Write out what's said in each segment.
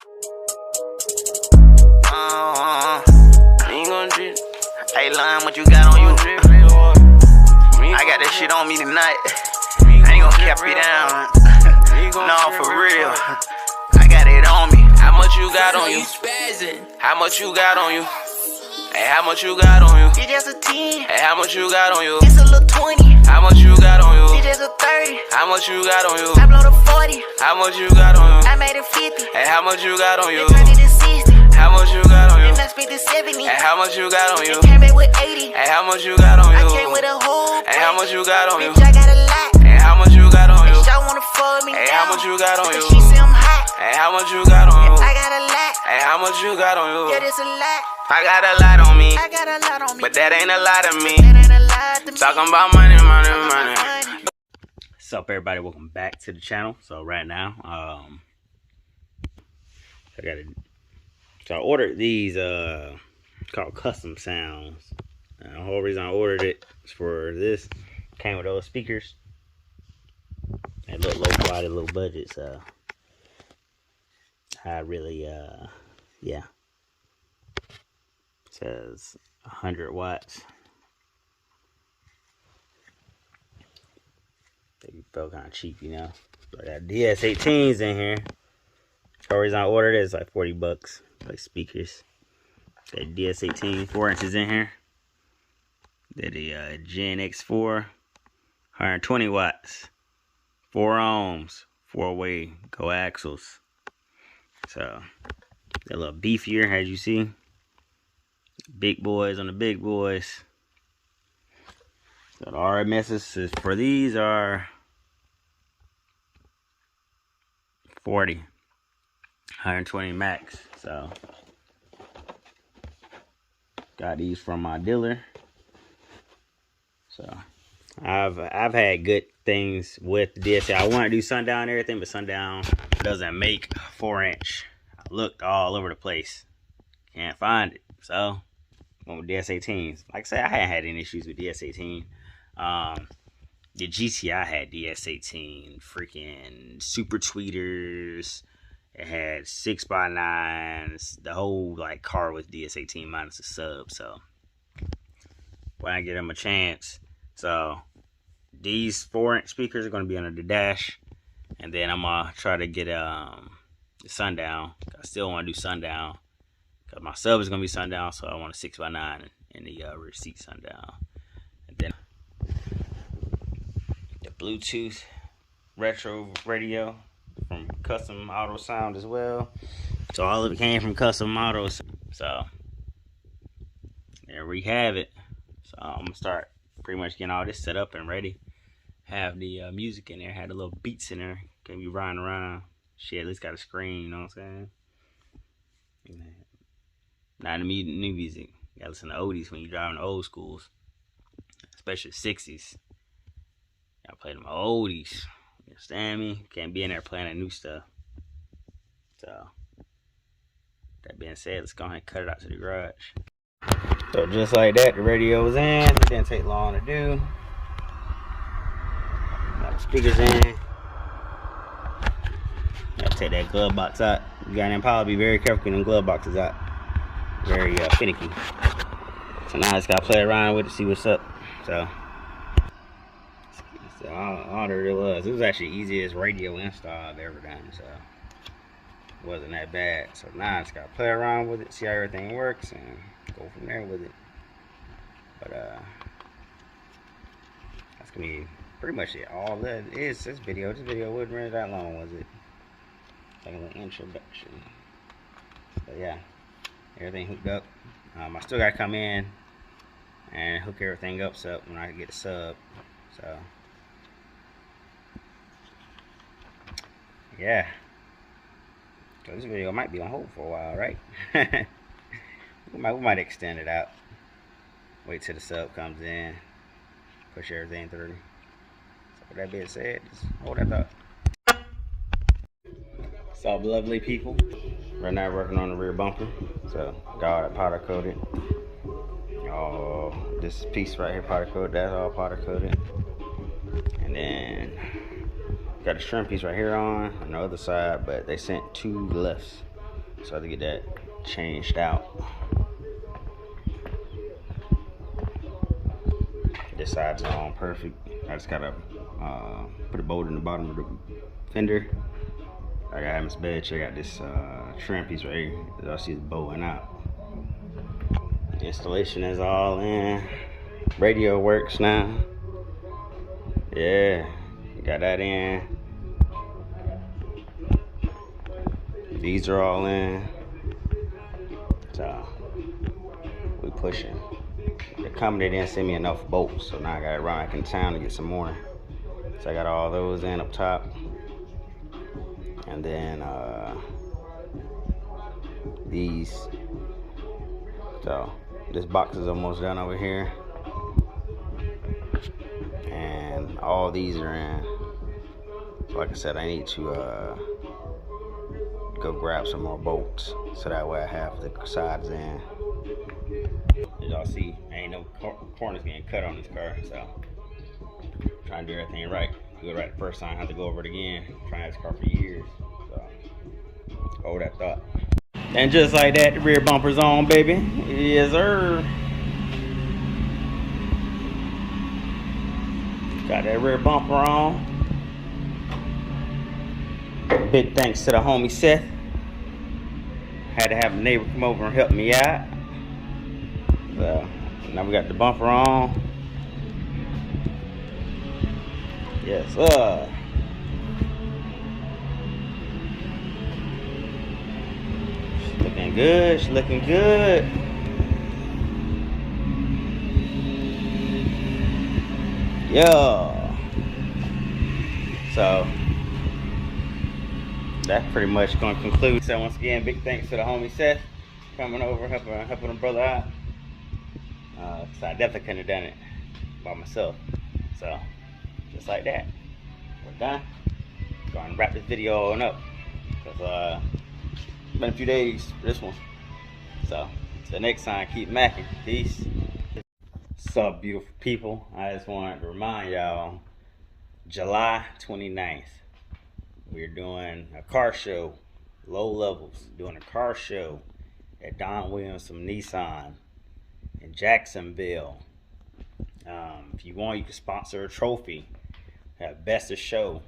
Ain't gon' drip. Hey, Lime, what you got on you? I got that shit on me tonight. I ain't gon' cap you down. No, for real. I got it on me. How much you got on you? How much you got on you? Hey, how much you got on you? It's just a 10. Hey, how much you got on you? It's a little 20. How much you got on you? It's just a 30. How much you got on you? I blow the 40. How much you got on you? I made it 50. Hey, how much you got on you? It turned it to 60. How much you got on you? Then I spent it 70. Hey, how much you got on you? It came back with 80. Hey, how much you got on you? I came with a whole. Hey, how much you got on you? Bitch, I got a lot. Hey, how much you got on you? Bitch, I wanna fuck me. Hey, how much you got on you? She say I'm hot. Hey, how much you got on you? I got a lot. Hey, how much you got on you? Yeah, this a lot. I got a lot on me. I got a lot on me. But that ain't a lot of me. That ain't a lot to me. Talking about money, money, money. What's up, everybody? Welcome back to the channel. So right now, I ordered these called custom sounds. The whole reason I ordered it is for this. Came with those speakers. A little low quality, little budget. So I really, yeah. It says 100 watts. They felt kind of cheap, you know. So I got DS18s in here. The reason I ordered it is like 40 bucks, like speakers. Got DS18, 4 inches in here. Did a Gen X4, 120 watts, 4 ohms, 4-way coaxials. So they're a little beefier, as you see. Big boys on the big boys. So the RMSs for these are 40, 120 max. So got these from my dealer. So I've had good things with DSL. I want to do Sundown and everything, but Sundown doesn't make 4-inch. I looked all over the place, can't find it. So went with DS18s. Like I said, I hadn't had any issues with DS18. The GTI had DS18, freaking super tweeters. It had 6x9s. The whole like car was DS18 minus the sub. So when I get them a chance, so these 4-inch speakers are going to be under the dash, and then I'm gonna try to get the Sundown. I still want to do Sundown because my sub is going to be Sundown, so I want a 6x9 in the rear seat Sundown. And then the Bluetooth retro radio from Custom Auto Sound as well. So all of it came from Custom Autos. So there we have it. So I'm gonna start pretty much getting all this set up and ready. Have the music in there, had the little beats in there. Can be riding around. Shit, at least got a screen, you know what I'm saying? Not the new music. You gotta listen to oldies when you're driving the old schools, especially 60s. Gotta play them oldies. You understand me? Can't be in there playing that new stuff. So that being said, let's go ahead and cut it out to the garage. So just like that, the radio was in. It didn't take long to do. Got the speakers in. Gotta take that glove box out. You got an Impala, be very careful getting them glove boxes out. Very finicky. So now I just gotta play around with it, see what's up. So all there really was. It was actually the easiest radio install I've ever done. So it wasn't that bad. So now I just gotta play around with it, see how everything works, and go from there with it. But that's gonna be pretty much it. All that is this video. This video wasn't really that long, was it? Like a little introduction. But yeah, everything hooked up. I still gotta come in and hook everything up so when I get a sub. So yeah. So this video might be on hold for a while, right? we might extend it out. Wait till the sub comes in. Push everything through. So with that being said, just hold that thought. What's up, lovely people? Right now working on the rear bumper. So got it powder coated. Oh, this piece right here powder coated. That's all powder coated. And then got a trim piece right here on the other side, but they sent 2 lifts. So I have to get that changed out. This side's on perfect. I just gotta put a bolt in the bottom of the fender. I got this bed. I got this trim piece right here. Y'all see it's bowing out. The installation is all in. Radio works now. Yeah, got that in. These are all in. So we pushing. The company didn't send me enough bolts, so now I gotta run back in town to get some more. So I got all those in up top. And then these. So this box is almost done over here. And all these are in. So like I said, I need to go grab some more bolts so that way I have the sides in. As y'all see, ain't no corners getting cut on this car, so trying to do everything right. Do it right the first time, I have to go over it again. Trying this car for years, so hold that thought. And just like that, the rear bumper's on, baby. Yes, sir. Got that rear bumper on. Big thanks to the homie Seth. Had to have a neighbor come over and help me out. So now we got the bumper on. Yes, sir. She's looking good. She's looking good. Yeah. So that's pretty much going to conclude. So once again, big thanks to the homie Seth coming over, helping a brother out. Cause I definitely couldn't have done it by myself. So just like that, we're done. Going to wrap this video on up because it's been a few days for this one. So till next time, keep macking. Peace. What's up, beautiful people? I just wanted to remind y'all, July 29th, we're doing a car show, low levels, doing a car show at Don Williamson Nissan in Jacksonville. If you want, you can sponsor a trophy. Got best of show,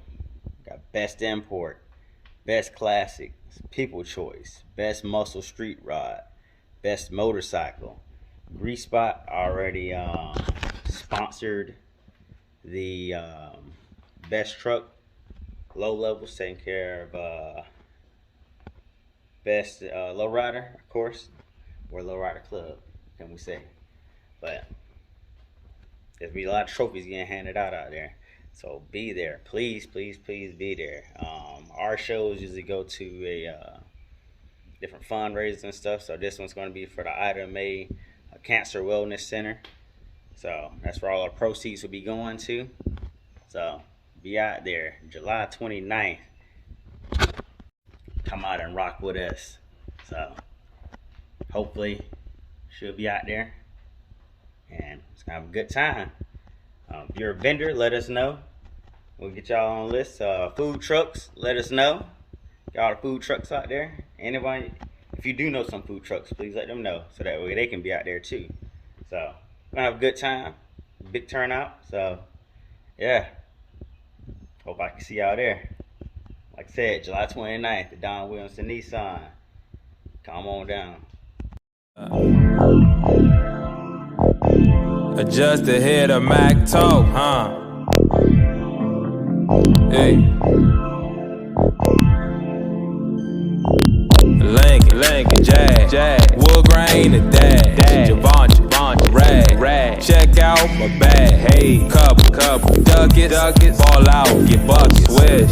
got best import, best classic, people choice, best muscle street rod, best motorcycle. Grease Spot already sponsored the best truck, low levels, taking care of best lowrider, of course, or lowrider club, can we say? But there's be a lot of trophies getting handed out there, so be there, please, please, please be there. Our shows usually go to a different fundraisers and stuff, so this one's going to be for the Ida May Cancer Wellness Center, so that's where all our proceeds will be going to. So be out there July 29th. Come out and rock with us. So hopefully she'll be out there and it's gonna have a good time. If you're a vendor, let us know. We'll get y'all on the list. Food trucks, let us know. Got all the food trucks out there. Anybody, if you do know some food trucks, please let them know so that way they can be out there too. So we're gonna have a good time. Big turnout. So yeah. Hope I can see y'all there. Like I said, July 29th at Don Williamson Nissan. Come on down. Adjust the head of Mac toe, huh? Hey. Lincoln, Jag, wood grain and dash, Javon, rag, check out my bag, hey, couple, duck it, ball out, get buckets, swish.